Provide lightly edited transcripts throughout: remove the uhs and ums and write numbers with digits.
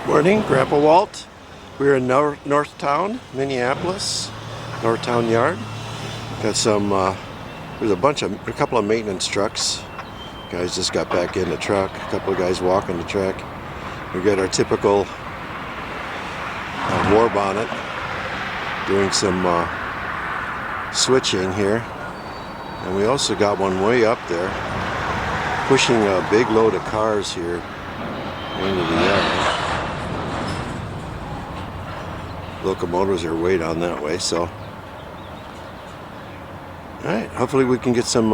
Morning, Grandpa Walt. We're in Northtown, Minneapolis, Northtown Yard. Got some, there's a couple of maintenance trucks. Guys just got back in the truck. A couple of guys walking the track. We got our typical war bonnet doing some switching here. And we also got one way up there pushing a big load of cars here into the yard. Locomotives are way down that way, so alright, hopefully we can get some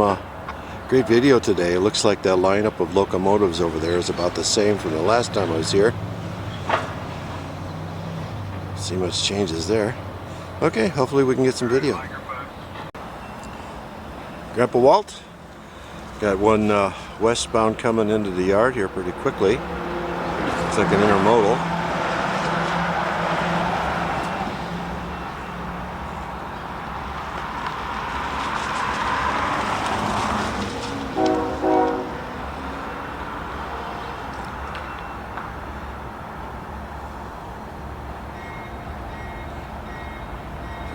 great video today. It looks like that lineup of locomotives over there is about the same from the last time I was here. See much changes there. Okay, hopefully we can get some video. Grandpa Walt, got one westbound coming into the yard here pretty quickly. Looks like an intermodal.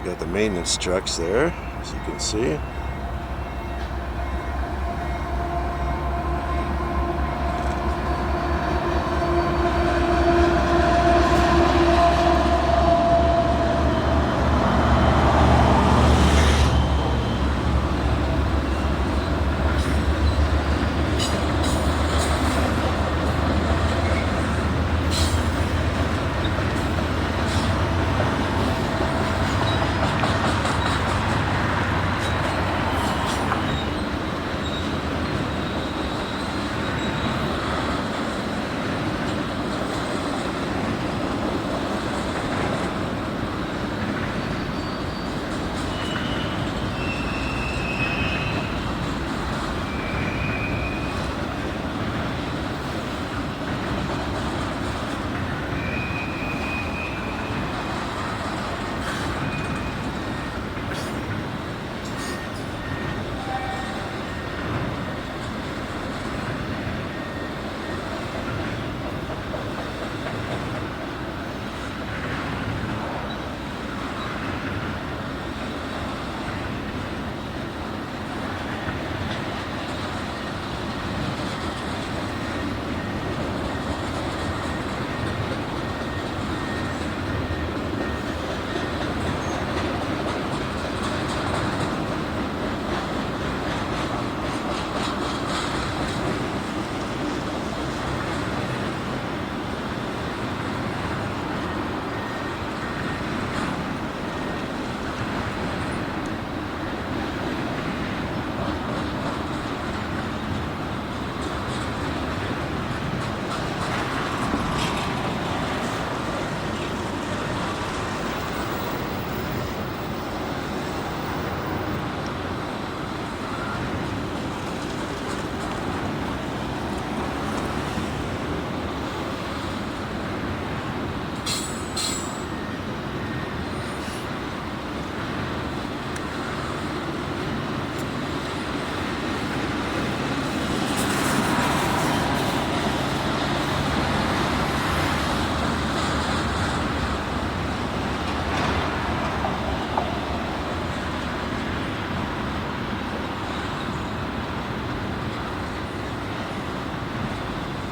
Got the maintenance trucks there, as you can see.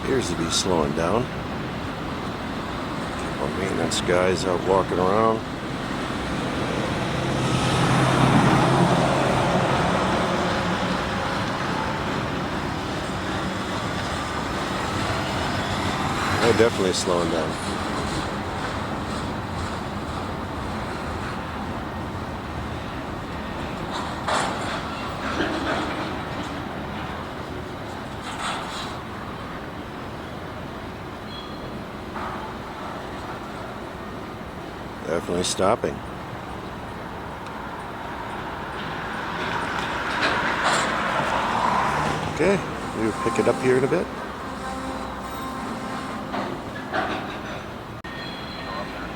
Appears to be slowing down. Couple of maintenance guys out walking around. They're definitely slowing down. Definitely stopping. Okay, we'll pick it up here in a bit.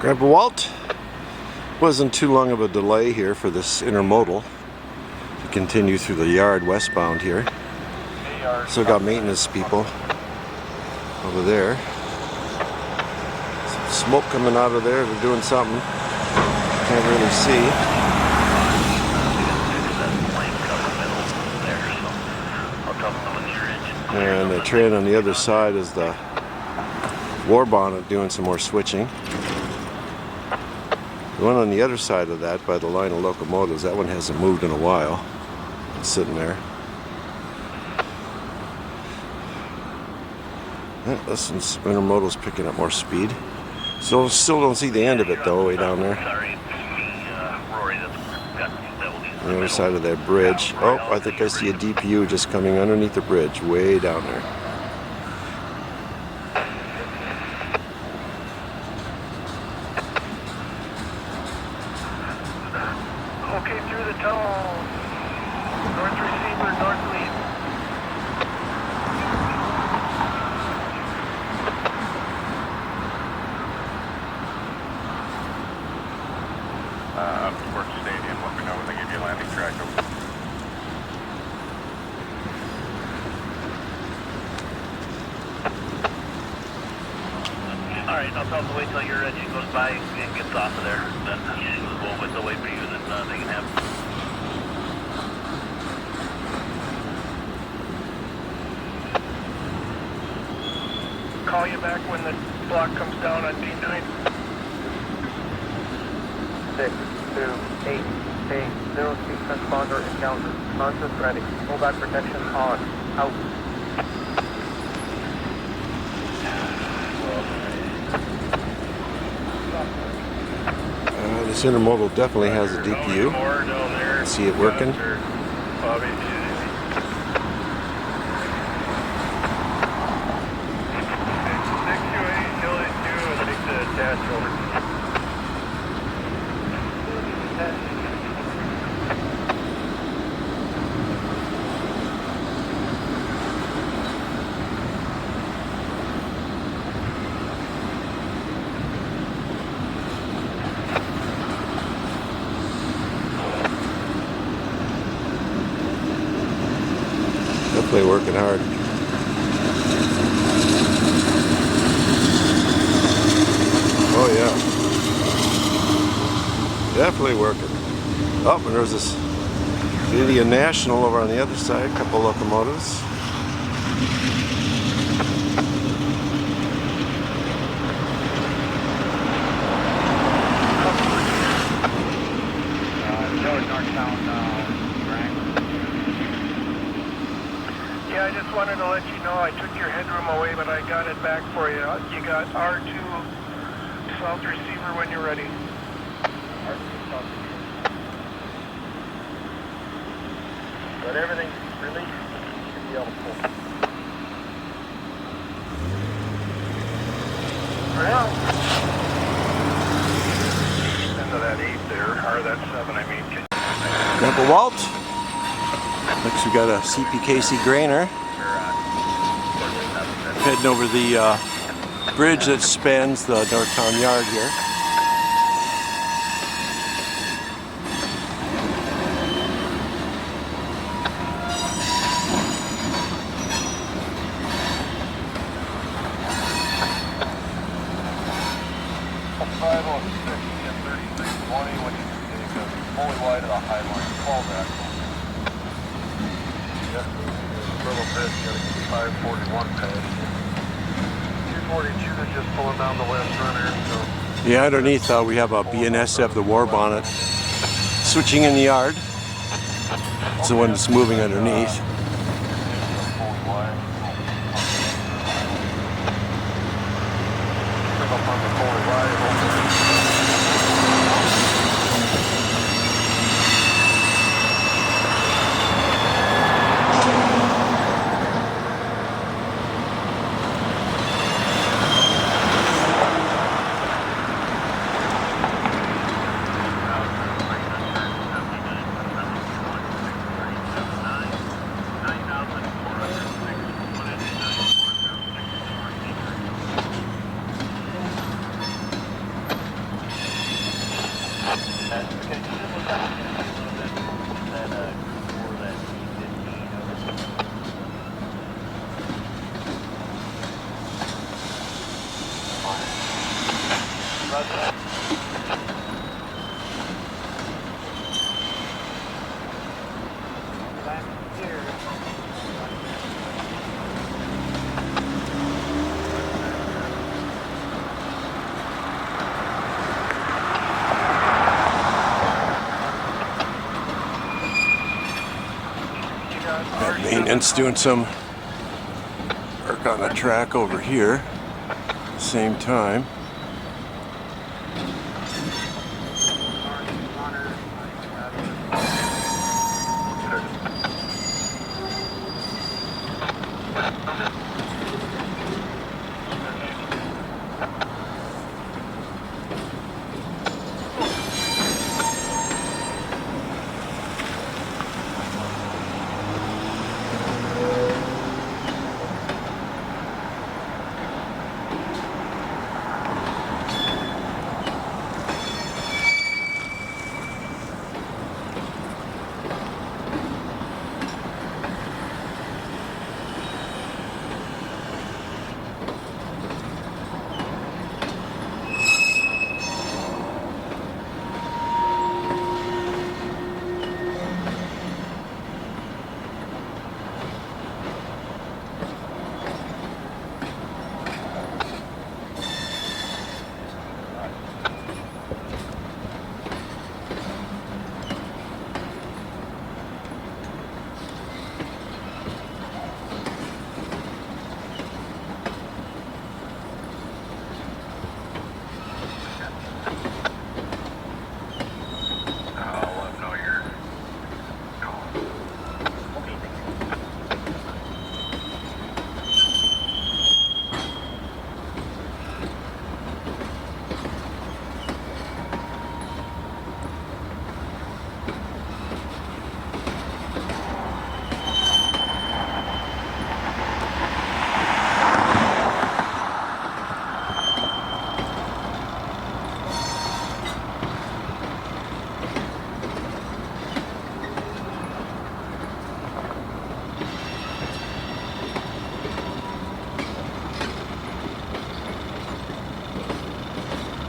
Grandpa Walt, wasn't too long of a delay here for this intermodal to continue through the yard westbound here. Still got maintenance people over there. smoke coming out of there. They're doing something. Can't really see. And the train on the other side is the war bonnet doing some more switching. The one on the other side of that, by the line of locomotives, that one hasn't moved in a while. It's sitting there. Yeah, listen, intermodal's picking up more speed. So still don't see the end of it though, way down there. On the other side of that bridge. Oh, I think I see a DPU just coming underneath the bridge, way down there. Okay, through the tunnel. North receiver, north lead. Towards the stadium, let me know when they give you a landing track open. Alright, I'll tell them to wait till your engine goes by and gets off of there. Then we'll wait for you, then they can have. Call you back when the block comes down on D9. 6, 2, 8, 0 speed transponder encounter. Conscious ready. Pullback protection on. Out. This intermodal definitely has a DPU. See it working. Definitely working hard. Oh yeah. Definitely working. Oh, and there's this Canadian National over on the other side, a couple locomotives. Northtown, Yeah, I just wanted to let you know I took your headroom away, but I got it back for you. You got R2 south receiver when you're ready. R2 south receiver. But everything released, should be able to pull. Well, into that 8 there, or that 7, I mean. Grandpa Walt. Next we got a CPKC grainer. Heading over the bridge that spans the Northtown yard here. Fully wide of the high line, call that. A little bit, you gotta get 541 past. 242 is just pulling down the west runner, so. Yeah, underneath we have a BNSF, the war bonnet, switching in the yard. It's the one that's moving underneath. Got maintenance doing some work on the track over here. Same time.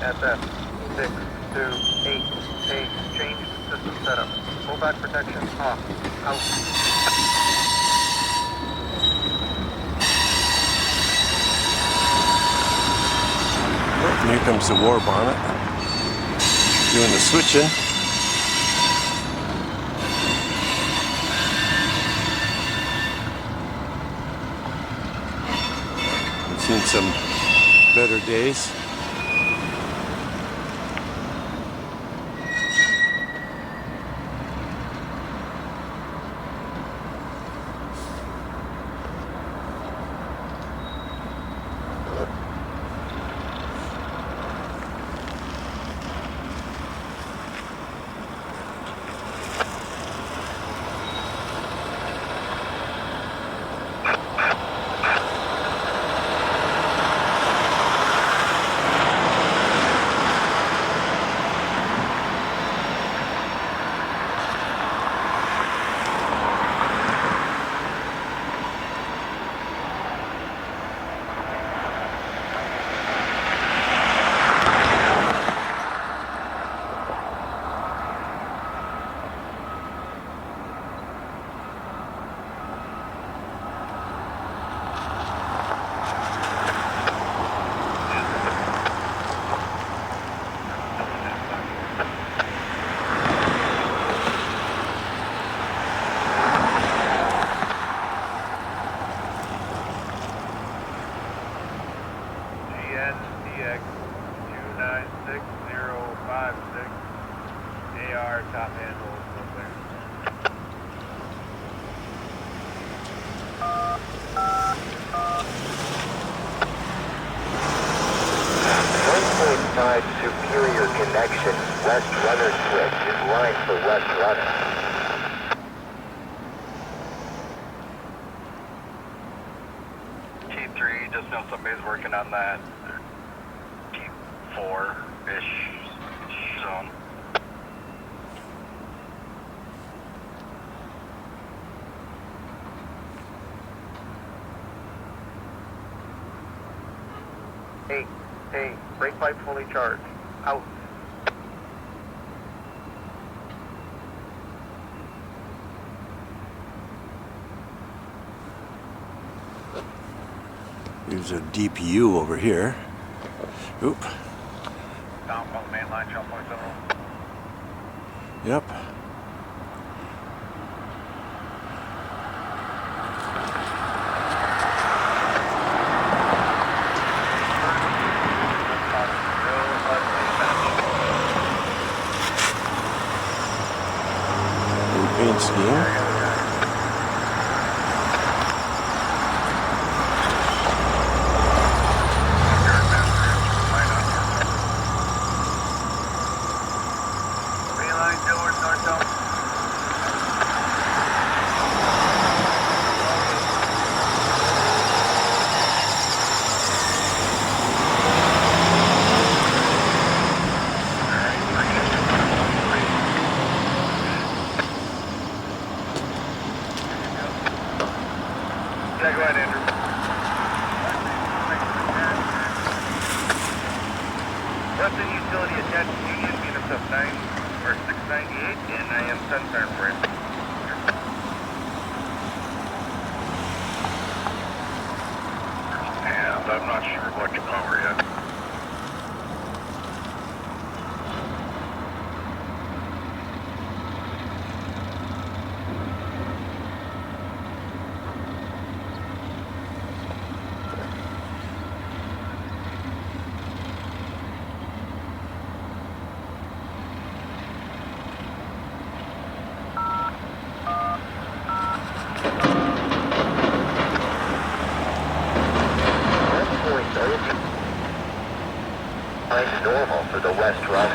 SF 628, change system setup. Pullback protection off. Out. And here comes the war bonnet doing the switching. I've seen some better days. BNSF 296056, AR top handle up there. Superior connection, west runner switch is line for west runner. Key 3, just know somebody's working on that. Key 4-ish zone. Hey, brake pipe fully charged. Out. There's a deep U over here. Oop. Down on the main line, jump point 7. Yep. Paint scheme. Yeah, go ahead, Andrew. Western utility attached to Union, BNSF 9 or 698, and I am 10 turn for it. And I'm not sure what your power yet. Normal for the west run.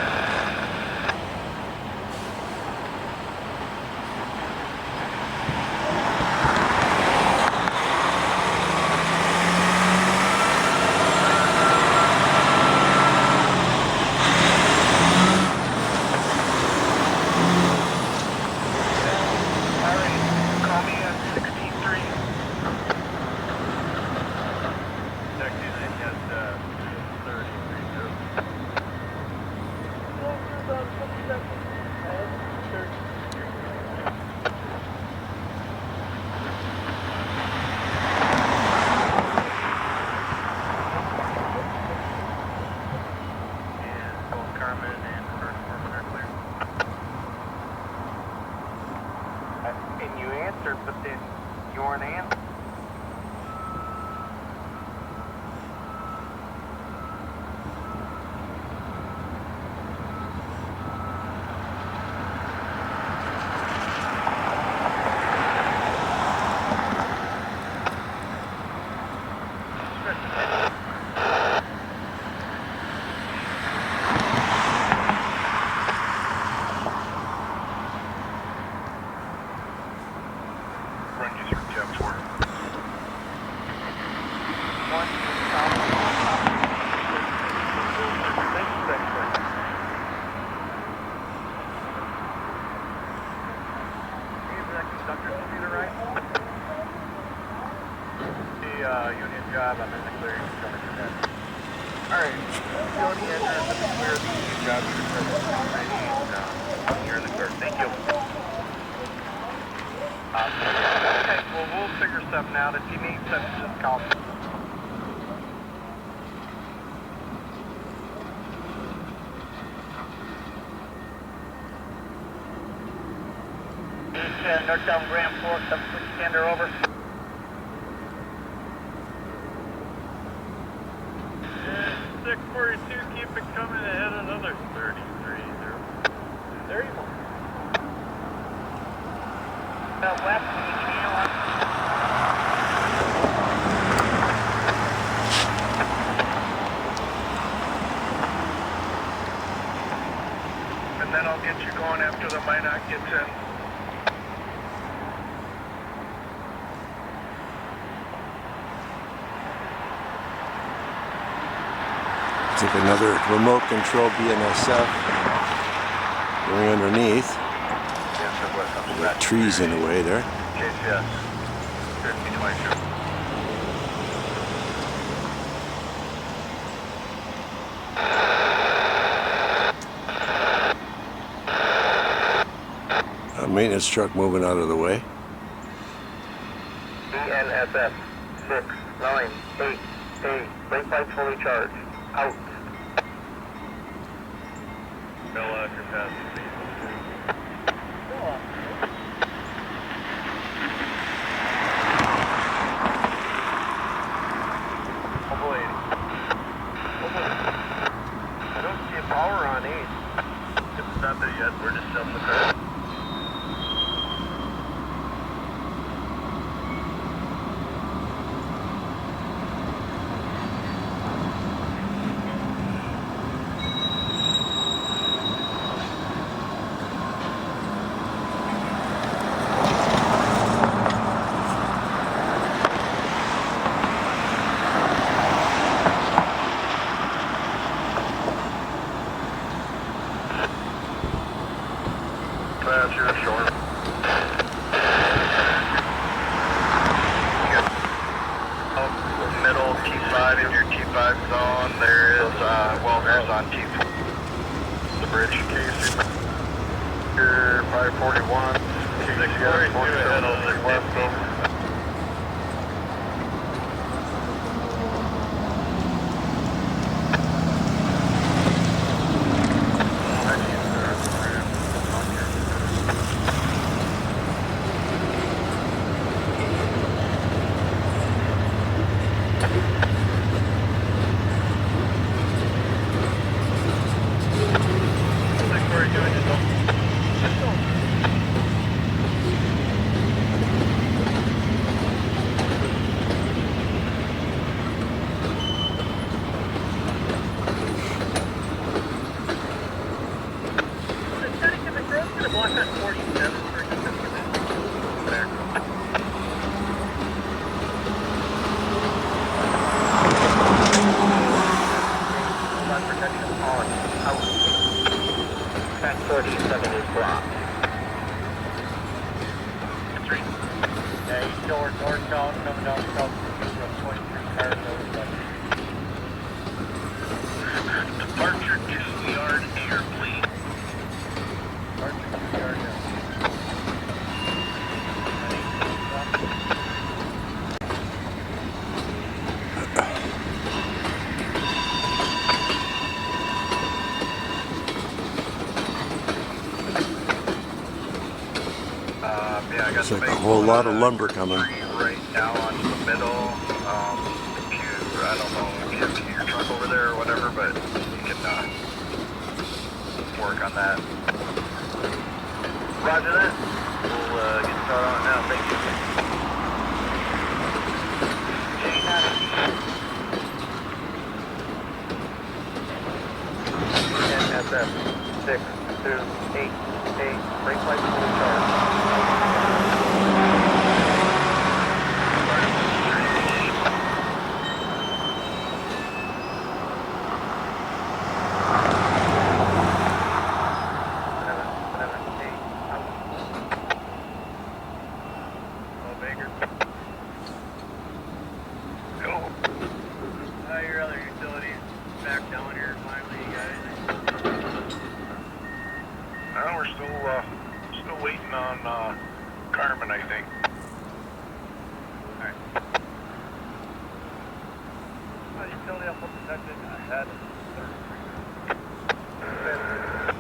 Call me at 16-3. And you answered, but then you weren't answering. Run you through Jeff Twerk. Union job, I'm in the clear. Alright, utility entrance in the clear, the union job, you're in the clear. Thank you. Okay, well, we'll figure something out. If you need something, just call me. Northtown Grand Fork, up switch standard over. 642, keep it coming ahead another 33. 31. West, And then I'll get you going after the Minot gets in. Took another remote control BNSF going underneath. Got trees in the way there. KCS 5022. maintenance truck moving out of the way. BNSF 6988. Brake lights fully charged. Out. Bill, after passing. I don't see a power on 8. It's not there yet. We're just shoving the car. You're short. Middle T5 in your T5 zone. There is welders on T4. The bridge case. Your 541. T6 47 west over. Track 37 is blocked. Yeah, he's going northbound, coming down south from 23 cars over the Departure to yard air, please. departure to the yard now. Yeah, I got Looks like a whole lot of lumber coming. right now on the middle. If you, I don't know if you have your truck over there or whatever, but you can work on that. Roger that. We'll get started on it now. Thank you. BNSF 6288. Brake lights fully charged. Your other utilities back down here finally, you guys. We're still waiting on Carmen, I think. Alright. Utility up protected ahead of 33.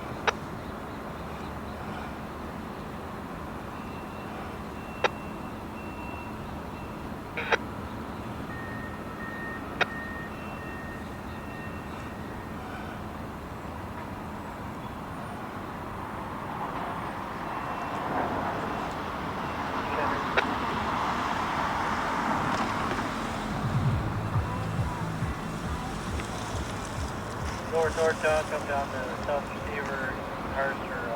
Northtown, come down to South Receiver, Archer 2.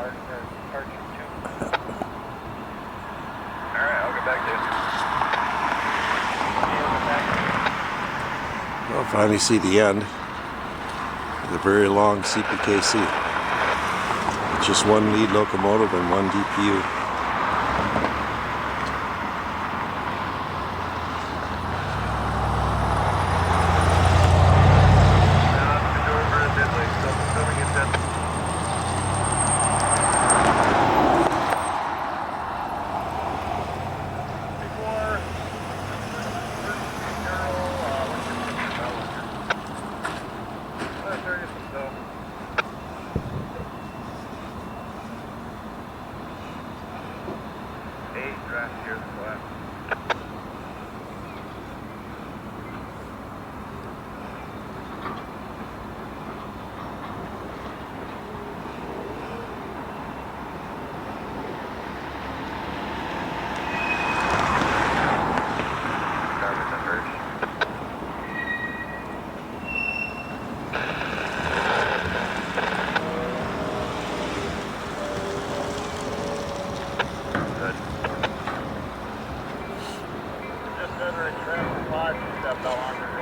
Alright, I'll get back to you. I'll finally see the end. The very long CPKC. It's just one lead locomotive and one DPU. last year's class.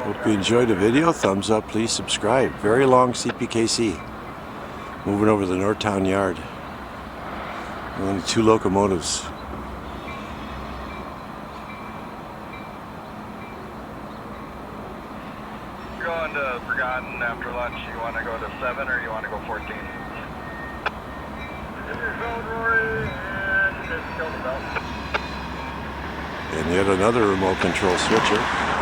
Hope you enjoyed the video. Thumbs up, please subscribe. Very long CPKC. Moving over the Northtown yard. Only 2 locomotives. You're going to Forgotten after lunch. You want to go to 7 or you want to go 14? This is Road Rory and just kill the belt. And yet another remote control switcher.